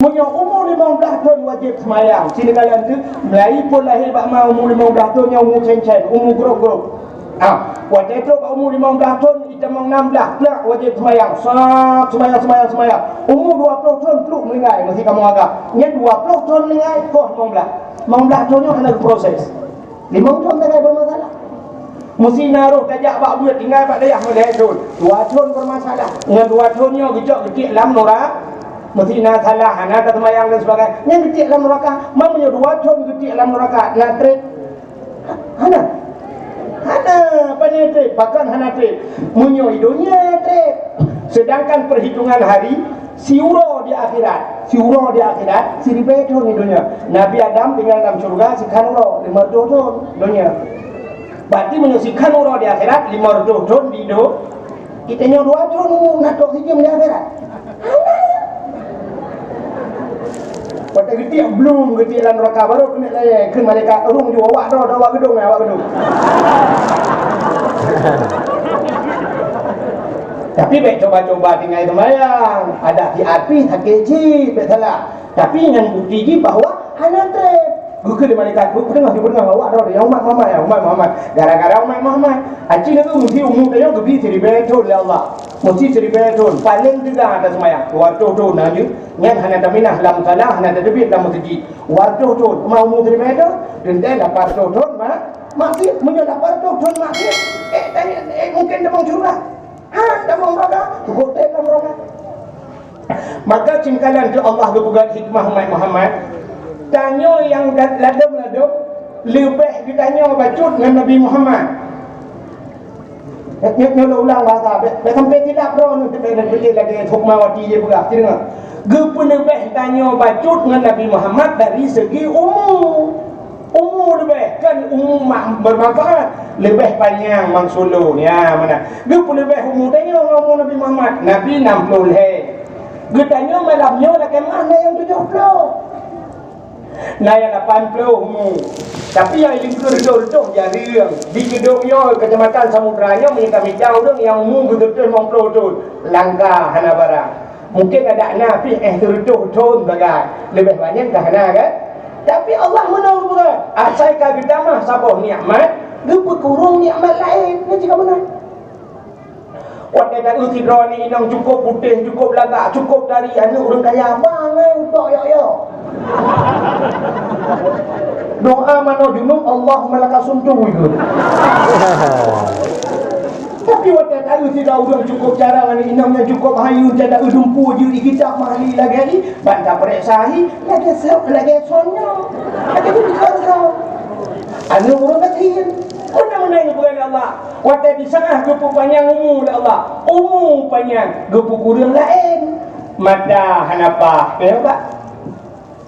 Punya umur 15 tahun wajib semayang. Sini kalian tu Melayu pun lahir bak mau umur 15 tahun yang umur cencen, umur gerok-gerok. Waktu itu bak umur 15 tahun kita mau 16 pula wajib semayang. Semayang. Umur 20 tahun peluk melingai mesti kamu agak. Nya 20 tahun melingai kau 15. 15 tahunnya kena proses. 5 tahun tak ada bermasalah. Mesti naruh tajak bak buat tinggal bak dayah mulai tahun. 2 tahun bermasalah. Dengan 2 tahunnya gejak-gejik dalam norak. Mesti nak salah, nak tak semayang dan sebagainya. Yang kecil dalam neraka, mamanya 2 tahun kecil dalam neraka. Nak trip, hana trip, bahkan hana trip. Munyo hidupnya trip. Sedangkan perhitungan hari, siuro di akhirat, seribu tahun hidupnya. Nabi Adam tinggal dalam surga, sikan uro 50 tahun dunia. Berarti menyaksikan uro di akhirat 50 tahun di hidup. Kita nyo 2 tahun nak tok hijau di akhirat. Waktu getik belum getik dalam neraka baru kena layan ke malaikat urung juga awak dah awak gedung. Tapi baik coba-coba tinggal semayang. Ada api sakit ji baik salah. Tapi dengan bukti ji bahawa hana trip. Guke di malaikat gua pernah awak dah yang umat Muhammad. Gara-gara umat Muhammad. Acik tu mesti umum dia gebi seribu tahun oleh Allah. Mesti seribu tahun paling tidak ada semayang. Waktu tu naju yang hana taminah dalam salah hana tadbir dalam masjid. Waktu tu mau umum seribu tahun dan 80 tahun maksud punya 80 tahun maksud mungkin demang curah. Demang neraka cukup dalam neraka. Maka cingkalan tu Allah berpegang hikmah umat Muhammad. Tanya yang ladam-ladam lebih ditanya bacut dengan Nabi Muhammad. Nyolo ulang bahasa sampai tidak pro nu terjadi lagi hukmawati je pula dengar. Gepu lebih tanya bacut dengan Nabi Muhammad dari segi umur lebih kan umur bermanfaat lebih panjang Mang Solo ni mana. Gepu lebih umur tanya umur Nabi Muhammad. Nabi 60 he. Ge tanya malamnya lah ke mana yang 70. Nah yang 80 umur. Tapi yang lingkar-lingkar jadi yang di gedungnya kecamatan Samudranya kami jauh dong yang umum betul-betul 90 tahun langkah hana barang. Mungkin ada nabi tertuh bagai lebih banyak dah hana kan. Tapi Allah menolong bukan. Asal kagak damah sabah nikmat, lupa kurung nikmat lain. Ni cakap mana? Waktu dah utidra ni inang cukup putih, cukup lagak, cukup dari anak orang kaya. Bangai untuk ya. Doa mana junub Allah malaka suntung itu. Tapi waktu tahu tidak udang cukup cara ni inamnya cukup hayu tidak udumpu je di kitab mahli lagi bantah periksahi lagi sonyo lagi dikau anu orang kecil mana yang bukan Allah waktu di sana gepu panjang umur Allah umur panjang gepu kurang lain mata hanapa kenapa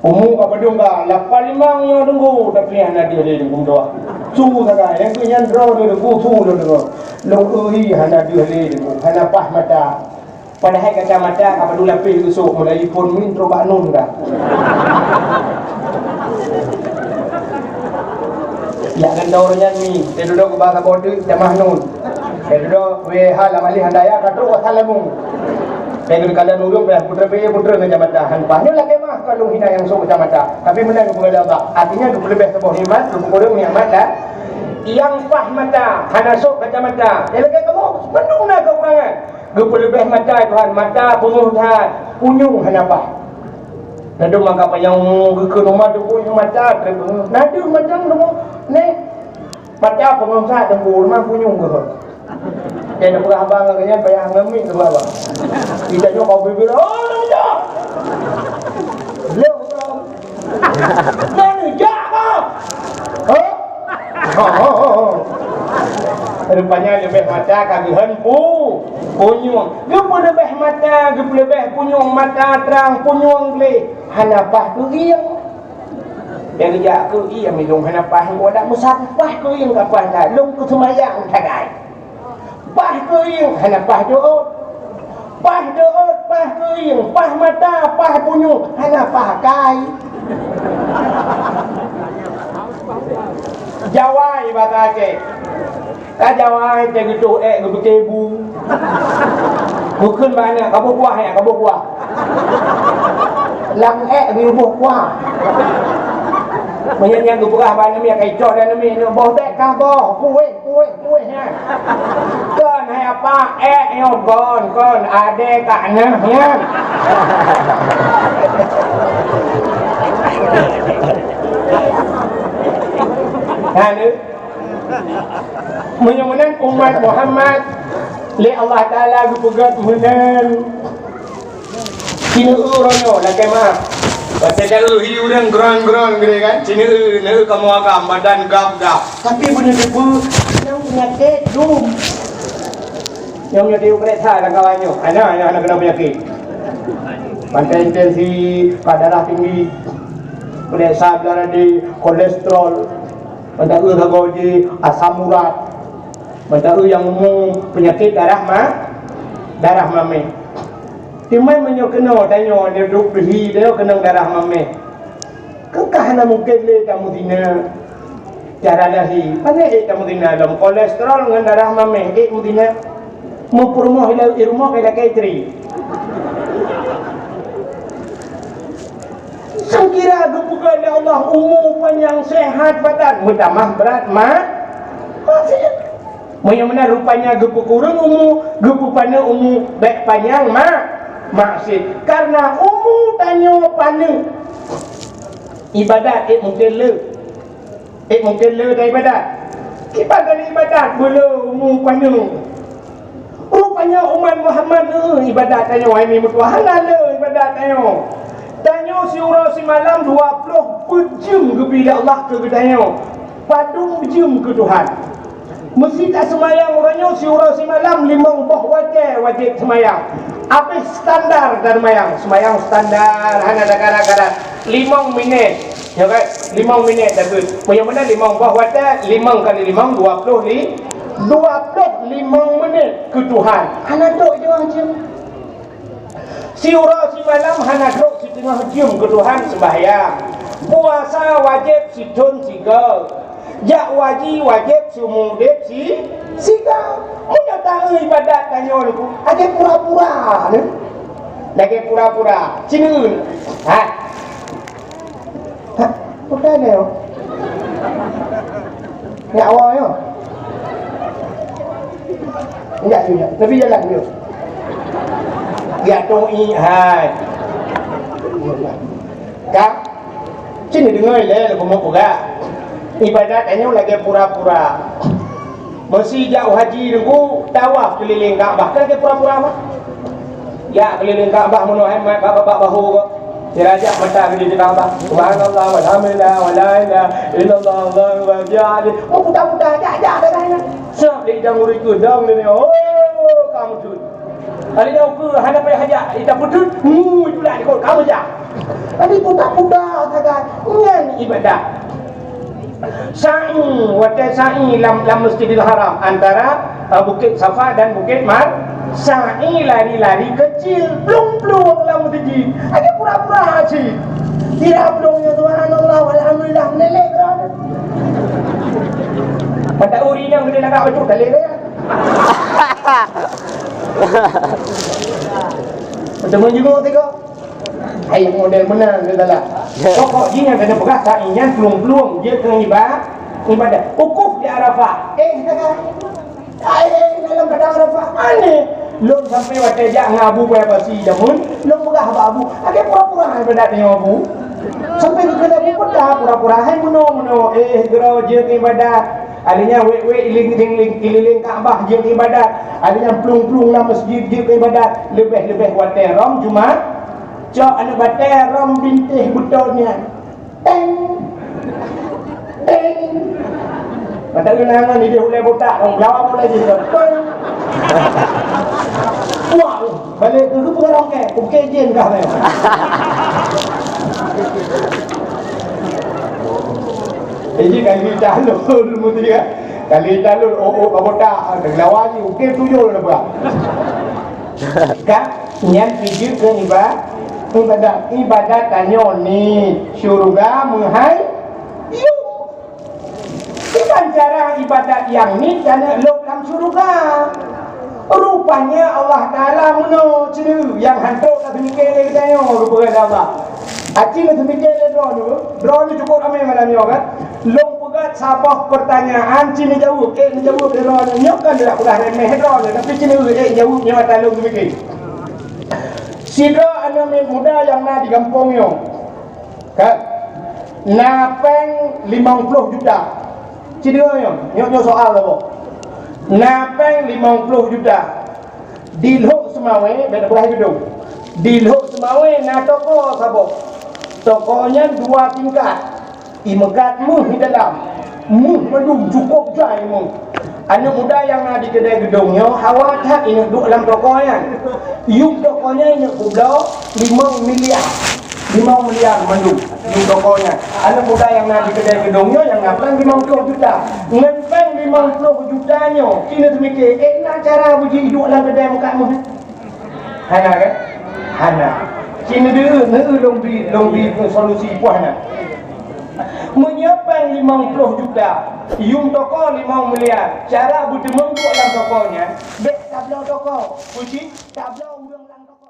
umum apa dong ka 85 yang tunggu tapi hana dia tunggu doa su saga yang tu yang draw dia tunggu su tunggu lo hana dia tunggu hana pah mata padahal kacamata ka padu lapis usuk mulai pun min tro baknun ka ya kan daurnya ni dia duduk bahasa bodoh jamah nun dia duduk we hal amali handaya ka tro salamu Pegel kalian ulung putra dengan jamata hanpahnya lagi mah kalau hina yang sok jamata tapi menang kepada Allah artinya lebih sebuah nikmat kurang nikmat dah yang pah mata hana sok kacamata dia lagi kamu menung nak kekurangan gepu lebih mata Tuhan mata penuh dah punyung hana pah nadu maka payang ke rumah tu punyung mata terpenuh nadu macam tu ni mata penuh sah dembu rumah punyung ke dia nak berah abang agaknya payah ngemin ke bawah kita nyo kau bibir oh nak belum mana jak rupanya lebih mata kagihan punyung gepu lebih mata gepu lebih punyung mata terang punyung le hanapah tu iang dia kerja ke iang minum hanapah gua dak musafah ke iang kapan dah lung ke semayang tagai pah ke iang hanapah doot pah ke iang pah mata pah punyung hanapah kai Jawai bahasa ke Jawai dia gitu kebekebu bukan banyak kamu buah ya kamu buah Lang ni buh kuah. Yang tu perah ban ni kai cok dan ni boh tek ka boh kuih ha. Kon hai apa yo kon ade kaknya ya. Ha ni. Mudah-mudahan umat Muhammad li Allah Taala gugat menen. Kini uronyo lah kemah. Pasal kalau hiu dan gerang-gerang gede kan, sini kamu agam badan gap-gap. Tapi benda debu yang penyakit dum. Yang punya dia kereta dan kawannya. Anak kena penyakit. Pantai intensi, darah tinggi, periksa darah di kolesterol, pantai gagoji, asam urat, pantai yang umum penyakit darah mame. Timai menyokeno tanyo dia duk behi dia kena darah mame. Kekah na mungkin le kamu dina cara lahi. Pane kamu dina dalam kolesterol dengan darah mame. Kamu dina mau purmo hilau irmo kaya kaitri. Sangkira dupukan ya Allah umur panjang sehat badan. Mutamah berat masih. Yang mana rupanya gepu kurang umur, gepu pana umur baik panjang maksud karena umur tanya pana ibadat mungkin le dari ibadat belum umur pana rupanya umat Muhammad ibadat tanya ini mutuahala le ibadat tanya si urang si malam 20 jam kepada Allah ke tanya padung jam ke Tuhan mesti tak semayang orangnya si urang si malam 5 buah wajib semayang. Habis standar dan semayang standar hanya ada kadang-kadang 5 minit ya kan 5 minit dah tu yang mana 5 buah wadah 5 kali 5 25 minit ke Tuhan hanya duduk je macam si urang si malam hanya duduk setengah jam ke Tuhan sembahyang puasa wajib situn 3 jak wajib sumudip siga punya tahu ibadat tanya aku lagi pura-pura ni sini bukan ni ni awal yo enggak tapi jalan dia ya toi kak sini dengar le aku mau buka ibadat hanya lagi pura-pura. Mesti jauh haji dulu tawaf keliling Kaabah. Kan lagi pura-pura apa? Ya keliling Kaabah menuh hemat bapak bahu kok. Dirajak mata keliling Kaabah. Subhanallah walhamdulillah wala ilaha illallah Allahu akbar. Oh budak-budak ajak dah kan. Siap di jang uri kudang ni. Oh kamu tu. Kali dah ke hana payah hajak kita putut. Itulah ikut kamu jah. Tadi budak-budak kata ngan ibadat. Sa'i lam Masjidil Haram antara Bukit Safa dan Bukit sa'i lari-lari kecil plung-plung dalam masjid ada pura-pura haji tidak plungnya subhanallah walhamdulillah meleleh kerana pada uri yang gede nak baju dah leleh macam menjenguk tengok hai model menang dia dah lah pokok dia kena pegang sa'inya pelung-pelung dia kena ibadah ukuf di Arafah dalam padang Arafah aneh lom sampai waktu jak ngabu berapa si jamun lom pegah abu agak pura-pura ibadat dengan abu sampai ke kena pun dah pura-pura hai muno gerau je ibadat adanya we iling Kaabah je ibadat adanya pelung-pelung dalam masjid je ibadat lebih waktu rom Jumat cok anak batai rom bintih betulnya teng Padahal kenangan ni dia boleh botak orang belawak boleh je wah balik ke orang ke pukul jen kah ni jadi kali calon mesti kan kali calon botak belawak ni ukir tujuh lah buat kan nyan pijik ke ibadat tanyo ni syurga menghai bukan cara ibadat yang ni kerana lok dalam syurga rupanya Allah Ta'ala muno ceru yang hantuk tak mikir dia tanyo rupanya Allah Acing itu mikir draw ni cukup ramai malam ni kan. Long pegat sabah pertanyaan cini jawab. Ni jawab draw ni. Nyok kan dia pernah remeh draw ni. Tapi cini jawabnya mata long mikir. Si draw anak muda yang nak di kampung yo. Kan? Napeng 50 juta. Cini yo. Nyok soal apa? Napeng 50 juta. Dilhok semawe beda belah gedung. Dilhok semawe na toko sabo. Tokonya 2 tingkat. Imegat mu di dalam. Mu belum cukup jai mu. Anak muda yang ada di kedai gedungnya hawa tak ini duduk dalam tokonya. Yuk tokonya ini kublau 5 miliar. 5 miliar mendung yuk tokonya. Anak muda yang ada di kedai gedungnya yang ngapang 50 juta. Ngepeng 50 jutanya. Kini tu mikir, nak cara puji hidup dalam kedai muka mu. Hana kan? Hana. Kini dia lombi solusi puas nak. Menyiapkan 50 juta. Yung toko 5 miliar. Cara bertemu dalam tokonya. Bek tablau toko. Puji tablau udang dalam toko.